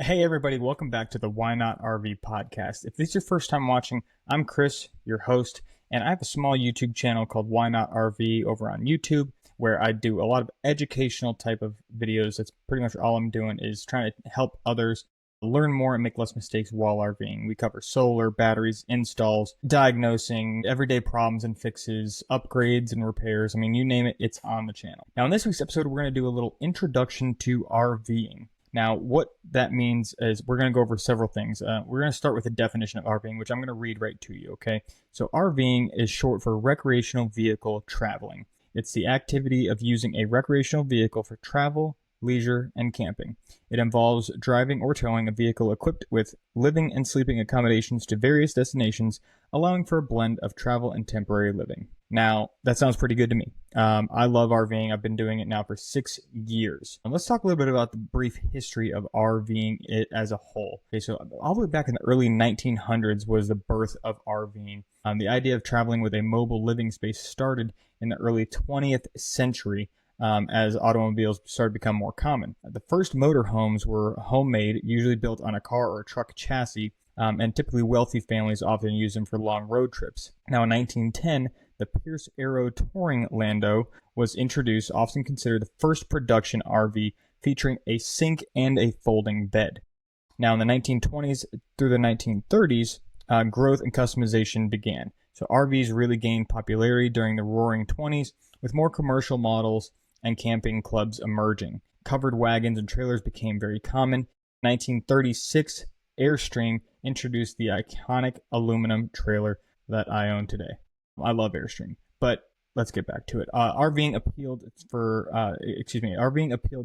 Hey everybody, welcome back to the Why Not RV podcast. If this is your first time watching, I'm Chris, your host, and I have a small YouTube channel called Why Not RV over on YouTube where I do a lot of educational type of videos. That's pretty much all I'm doing, is trying to help others learn more and make less mistakes while RVing. We cover solar, batteries, installs, diagnosing, everyday problems and fixes, upgrades and repairs. I mean, you name it, it's on the channel. Now in this week's episode, we're going to do a little introduction to RVing. Now, what that means is we're going to go over several things. We're going to start with the definition of RVing, which I'm going to read right to you, okay? So RVing is short for recreational vehicle traveling. It's the activity of using a recreational vehicle for travel, leisure, and camping. It involves driving or towing a vehicle equipped with living and sleeping accommodations to various destinations, allowing for a blend of travel and temporary living. Now, that sounds pretty good to me. I love RVing. I've been doing it now for 6 years. And let's talk a little bit about the brief history of RVing it as a whole. Okay, so all the way back in the early 1900s was the birth of RVing. The idea of traveling with a mobile living space started in the early 20th century as automobiles started to become more common. The first motorhomes were homemade, usually built on a car or a truck chassis, and typically wealthy families often used them for long road trips. Now in 1910, the Pierce Arrow Touring Landau was introduced, often considered the first production RV featuring a sink and a folding bed. Now in the 1920s through the 1930s, growth and customization began. So RVs really gained popularity during the Roaring 20s, with more commercial models and camping clubs emerging. Covered wagons and trailers became very common. In 1936, Airstream introduced the iconic aluminum trailer that I own today. I love Airstream, but let's get back to it. RVing appealed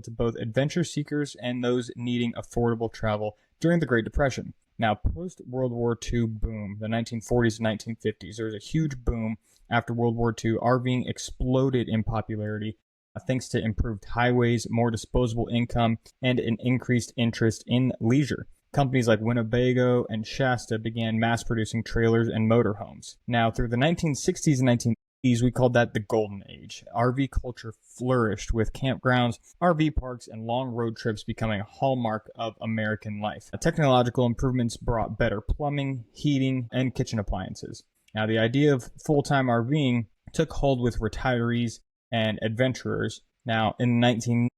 to both adventure seekers and those needing affordable travel during the Great Depression. Now, post-World War II boom, the 1940s and 1950s, there was a huge boom after World War II. RVing exploded in popularity thanks to improved highways, more disposable income, and an increased interest in leisure. Companies like Winnebago and Shasta began mass-producing trailers and motorhomes. Now, through the 1960s and 1980s, we called that the Golden Age. RV culture flourished, with campgrounds, RV parks, and long road trips becoming a hallmark of American life. Technological improvements brought better plumbing, heating, and kitchen appliances. Now, the idea of full-time RVing took hold with retirees and adventurers. Now, in the 1990s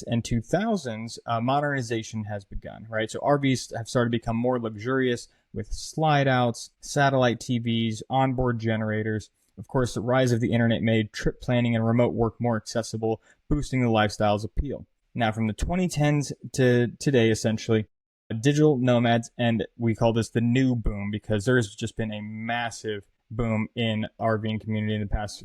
and 2000s, modernization has begun, right? So RVs have started to become more luxurious with slide outs, satellite TVs, onboard generators. Of course, the rise of the internet made trip planning and remote work more accessible, boosting the lifestyle's appeal. Now, from the 2010s to today, essentially, digital nomads, and we call this the new boom because there's just been a massive boom in RVing community in the past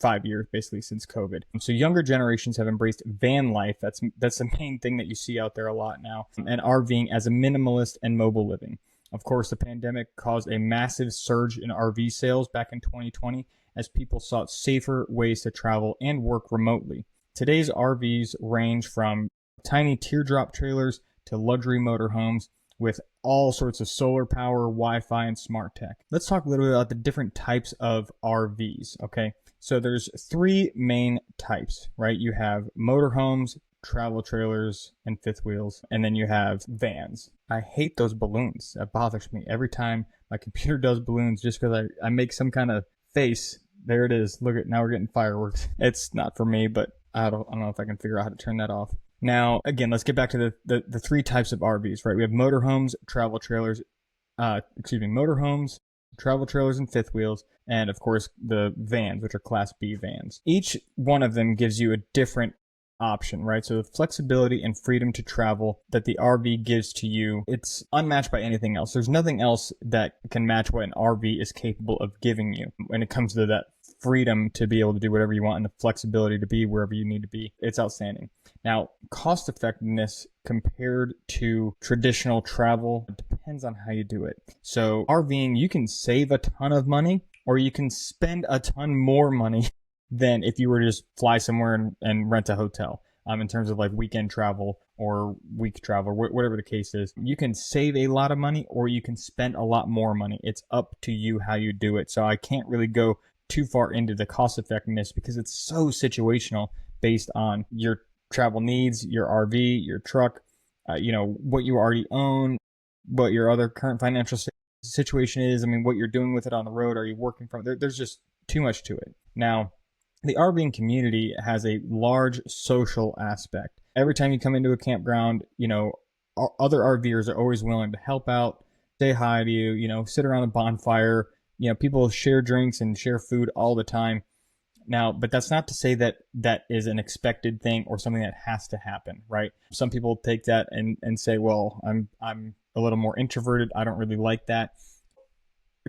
5 years, basically since COVID. So younger generations have embraced van life. That's the main thing that you see out there a lot now, and RVing as a minimalist and mobile living. Of course, the pandemic caused a massive surge in RV sales back in 2020 as people sought safer ways to travel and work remotely. Today's RVs range from tiny teardrop trailers to luxury motorhomes with all sorts of solar power, Wi-Fi, and smart tech. Let's talk a little bit about the different types of RVs, okay? So there's 3 main types, right? You have motorhomes, travel trailers, and fifth wheels, and then you have vans. I hate those balloons. That bothers me every time my computer does balloons, just because I make some kind of face. There it is. Look at, now we're getting fireworks. It's not for me, but I don't know if I can figure out how to turn that off. Now, again, let's get back to the 3 types of RVs, right? We have motorhomes, travel trailers, motorhomes, travel trailers, and fifth wheels, and of course the vans, which are Class B vans. Each one of them gives you a different option, right? So the flexibility and freedom to travel that the RV gives to you, it's unmatched by anything else. There's nothing else that can match what an RV is capable of giving you when it comes to that freedom to be able to do whatever you want and the flexibility to be wherever you need to be. It's outstanding. Now, cost effectiveness compared to traditional travel depends on how you do it. So RVing, you can save a ton of money or you can spend a ton more money than if you were to just fly somewhere and rent a hotel. In terms of like weekend travel or week travel, whatever the case is, you can save a lot of money or you can spend a lot more money. It's up to you how you do it. So I can't really go too far into the cost effectiveness because it's so situational based on your travel needs, your RV, your truck, what you already own, what your other current financial situation is. I mean, what you're doing with it on the road. Are you working from it? There's just too much to it. Now, the RVing community has a large social aspect. Every time you come into a campground, other RVers are always willing to help out, say hi to you, sit around a bonfire. People share drinks and share food all the time. Now, but that's not to say that that is an expected thing or something that has to happen, right? Some people take that and say, well, I'm a little more introverted. I don't really like that.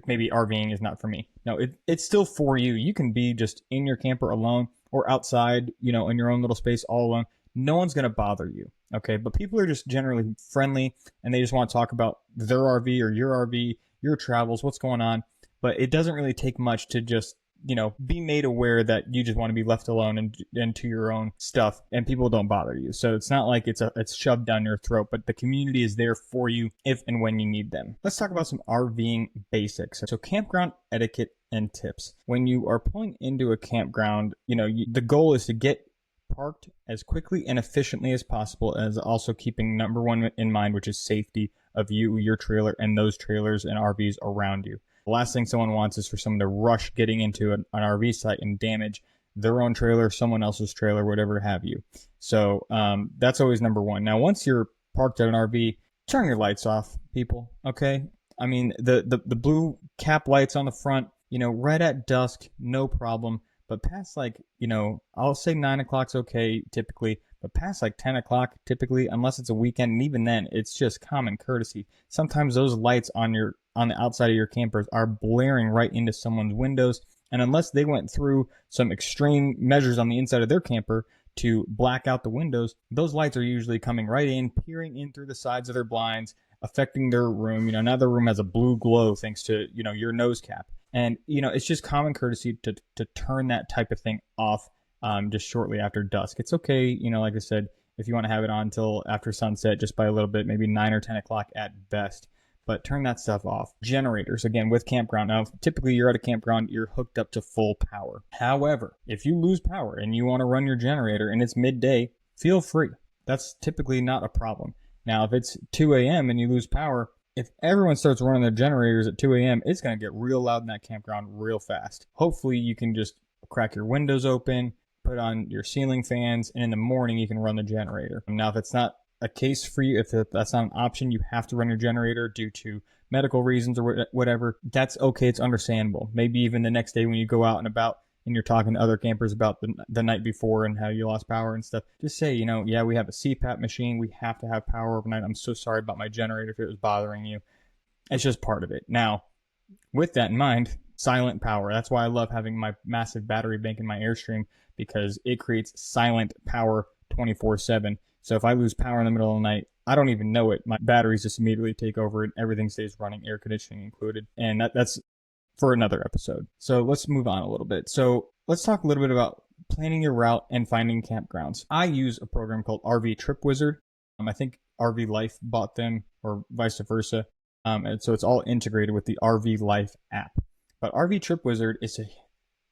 Maybe RVing is not for me. No, it's still for you. You can be just in your camper alone or outside, in your own little space all alone. No one's going to bother you, okay? But people are just generally friendly, and they just want to talk about their RV or your RV, your travels, what's going on. But it doesn't really take much to just be made aware that you just want to be left alone and to your own stuff, and people don't bother you. So it's not like it's shoved down your throat, but the community is there for you if and when you need them. Let's talk about some RVing basics. So campground etiquette and tips. When you are pulling into a campground, the goal is to get parked as quickly and efficiently as possible, as also keeping number one in mind, which is safety of you, your trailer, and those trailers and RVs around you. The last thing someone wants is for someone to rush getting into an RV site and damage their own trailer, someone else's trailer, whatever have you. So that's always number one. Now, once you're parked at an RV, turn your lights off, people, okay? I mean, the blue cap lights on the front, right at dusk, no problem. But past I'll say 9 o'clock's okay typically, but past 10 o'clock typically, unless it's a weekend, and even then, it's just common courtesy. Sometimes those lights on the outside of your campers are blaring right into someone's windows, and unless they went through some extreme measures on the inside of their camper to black out the windows, those lights are usually coming right in, peering in through the sides of their blinds, affecting their room. Now their room has a blue glow thanks to your nose cap. And, it's just common courtesy to turn that type of thing off just shortly after dusk. It's okay, like I said, if you want to have it on until after sunset, just by a little bit, maybe 9 or 10 o'clock at best. But turn that stuff off. Generators, again, with campground. Now, typically you're at a campground, you're hooked up to full power. However, if you lose power and you want to run your generator and it's midday, feel free. That's typically not a problem. Now, if it's 2 a.m. and you lose power, if everyone starts running their generators at 2 a.m., it's going to get real loud in that campground real fast. Hopefully, you can just crack your windows open, put on your ceiling fans, and in the morning, you can run the generator. Now, if it's not a case for you, if that's not an option, you have to run your generator due to medical reasons or whatever, that's okay. It's understandable. Maybe even the next day when you go out and about and you're talking to other campers about the night before and how you lost power and stuff, just say, yeah, we have a CPAP machine. We have to have power overnight. I'm so sorry about my generator if it was bothering you. It's just part of it. Now, with that in mind, silent power. That's why I love having my massive battery bank in my Airstream, because it creates silent power 24/7. So if I lose power in the middle of the night, I don't even know it. My batteries just immediately take over and everything stays running, air conditioning included. And that's for another episode. So let's move on a little bit. So let's talk a little bit about planning your route and finding campgrounds. I use a program called RV Trip Wizard. I think RV Life bought them, or vice versa. And so it's all integrated with the RV Life app. But RV Trip Wizard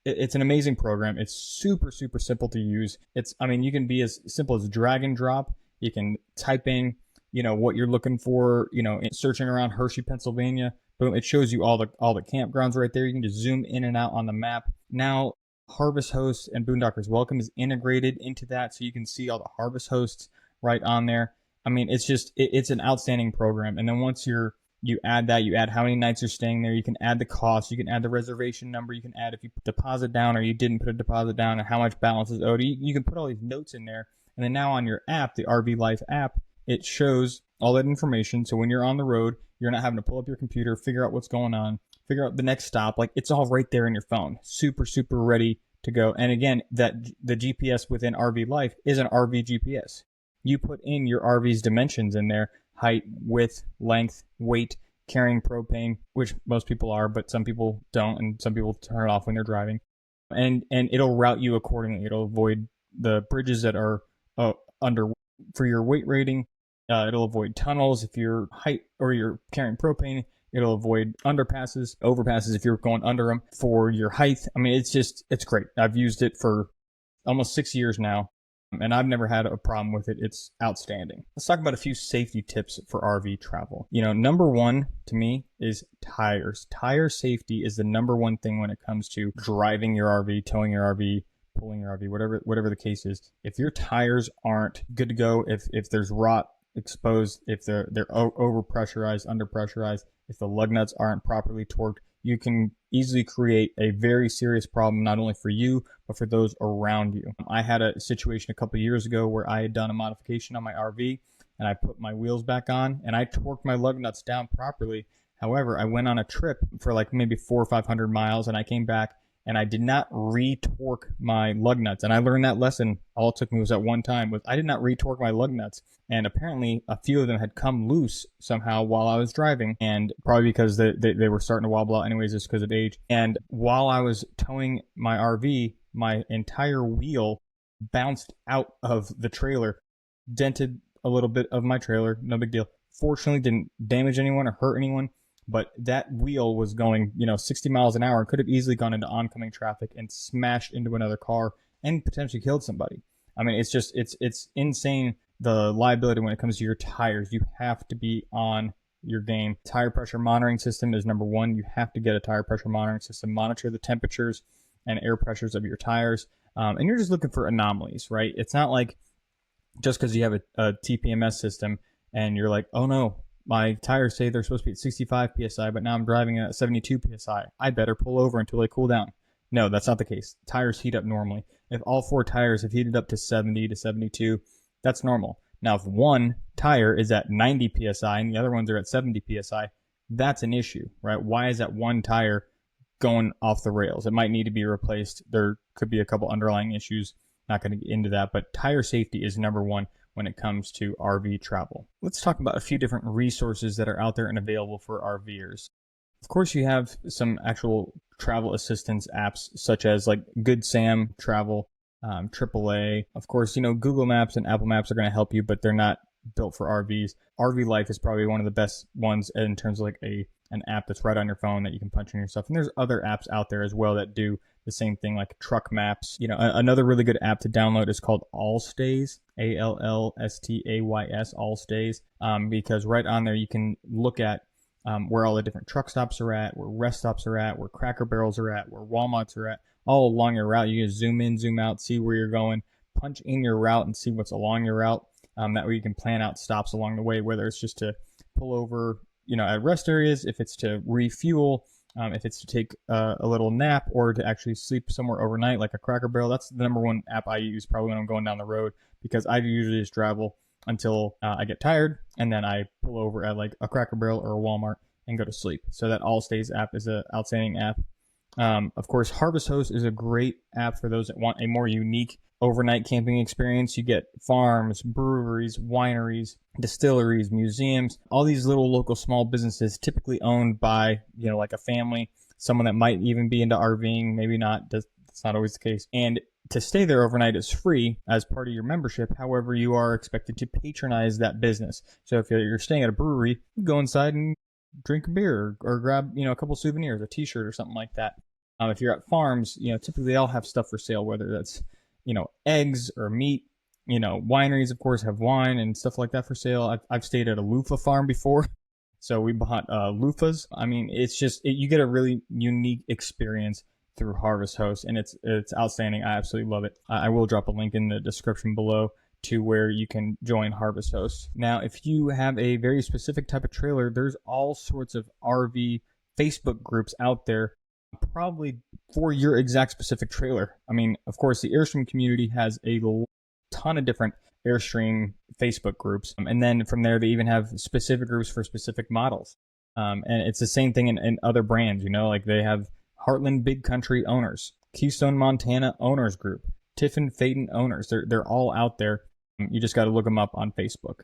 it's an amazing program. It's super, super simple to use. You can be as simple as drag and drop. You can type in, what you're looking for, searching around Hershey, Pennsylvania. Boom, it shows you all the campgrounds right there. You can just zoom in and out on the map. Now, Harvest Hosts and Boondockers Welcome is integrated into that, so you can see all the Harvest Hosts right on there. It's an outstanding program. And then once you add that, you add how many nights you're staying there, you can add the cost, you can add the reservation number, you can add if you put deposit down or you didn't put a deposit down and how much balance is owed. You can put all these notes in there. And then now on your app, the RV Life app, it shows all that information. So when you're on the road, you're not having to pull up your computer, figure out what's going on, figure out the next stop. It's all right there in your phone. Super, super ready to go. And again, the GPS within RV Life is an RV GPS. You put in your RV's dimensions in there: height, width, length, weight, carrying propane, which most people are, but some people don't, and some people turn it off when they're driving. And it'll route you accordingly. It'll avoid the bridges that are under for your weight rating. It'll avoid tunnels if you're height or you're carrying propane. It'll avoid underpasses, overpasses if you're going under them for your height. It's great. I've used it for almost 6 years now. and I've never had a problem with it. It's outstanding. Let's talk about a few safety tips for RV travel. Number one to me is tires. Tire safety is the number one thing when it comes to driving your RV, towing your RV, pulling your RV, whatever the case is. If your tires aren't good to go, if there's rot exposed, if they're over pressurized, under pressurized, if the lug nuts aren't properly torqued, you can easily create a very serious problem, not only for you, but for those around you. I had a situation a couple years ago where I had done a modification on my RV and I put my wheels back on and I torqued my lug nuts down properly. However, I went on a trip for like maybe 400 or 500 miles and I came back and I did not re-torque my lug nuts. And I learned that lesson. All it took me was at one time was I did not re-torque my lug nuts. And apparently a few of them had come loose somehow while I was driving, and probably because they were starting to wobble out anyways, just because of age. And while I was towing my RV, my entire wheel bounced out of the trailer, dented a little bit of my trailer, no big deal. Fortunately, didn't damage anyone or hurt anyone. But that wheel was going, 60 miles an hour and could have easily gone into oncoming traffic and smashed into another car and potentially killed somebody. I mean, it's insane, the liability when it comes to your tires. You have to be on your game. Tire pressure monitoring system is number one. You have to get a tire pressure monitoring system. Monitor the temperatures and air pressures of your tires. And you're just looking for anomalies, right? It's not like just because you have a TPMS system and you're like, oh no, my tires say they're supposed to be at 65 psi, but now I'm driving at 72 psi. I better pull over until they cool down. No, that's not the case. Tires heat up normally. If all four tires have heated up to 70 to 72, that's normal. Now, if one tire is at 90 psi and the other ones are at 70 psi, that's an issue, right? Why is that one tire going off the rails? It might need to be replaced. There could be a couple underlying issues. Not going to get into that, but tire safety is number one when it comes to RV travel. Let's talk about a few different resources that are out there and available for RVers. Of course, you have some actual travel assistance apps such as like Good Sam Travel, AAA. Of course, Google Maps and Apple Maps are going to help you, but they're not built for RVs. RV Life is probably one of the best ones in terms of like an app that's right on your phone that you can punch in yourself. And there's other apps out there as well that do the same thing, like Truck Maps. Another really good app to download is called Allstays, ALLSTAYS, Allstays, because right on there you can look at where all the different truck stops are at, where rest stops are at, where Cracker Barrels are at, where Walmarts are at, all along your route. You can zoom in, zoom out, see where you're going, punch in your route and see what's along your route. That way you can plan out stops along the way, whether it's just to pull over, at rest areas, if it's to refuel, if it's to take a little nap or to actually sleep somewhere overnight, like a Cracker Barrel. That's the number one app I use probably when I'm going down the road, because I usually just travel until I get tired, and then I pull over at like a Cracker Barrel or a Walmart and go to sleep. So that Allstays app is an outstanding app. Of course, Harvest Host is a great app for those that want a more unique overnight camping experience. You get farms, breweries, wineries, distilleries, museums, all these little local small businesses typically owned by, like a family, someone that might even be into RVing, maybe not. That's not always the case. And to stay there overnight is free as part of your membership. However, you are expected to patronize that business. So if you're staying at a brewery, you go inside and drink a beer or grab, a couple souvenirs, a t-shirt or something like that. If you're at farms, typically they all have stuff for sale, whether that's, eggs or meat. Wineries, of course, have wine and stuff like that for sale. I've stayed at a loofah farm before, so we bought loofahs. I mean, it's just, you get a really unique experience through Harvest Host, and it's outstanding. I absolutely love it. I will drop a link in the description below to where you can join Harvest Host. Now, if you have a very specific type of trailer, there's all sorts of RV Facebook groups out there, probably for your exact specific trailer. I mean, of course, the Airstream community has a ton of different Airstream Facebook groups. And then from there, they even have specific groups for specific models. And it's the same thing in other brands, like they have Heartland Big Country owners, Keystone Montana owners group, Tiffin Phaeton owners. They're all out there. You just got to look them up on Facebook.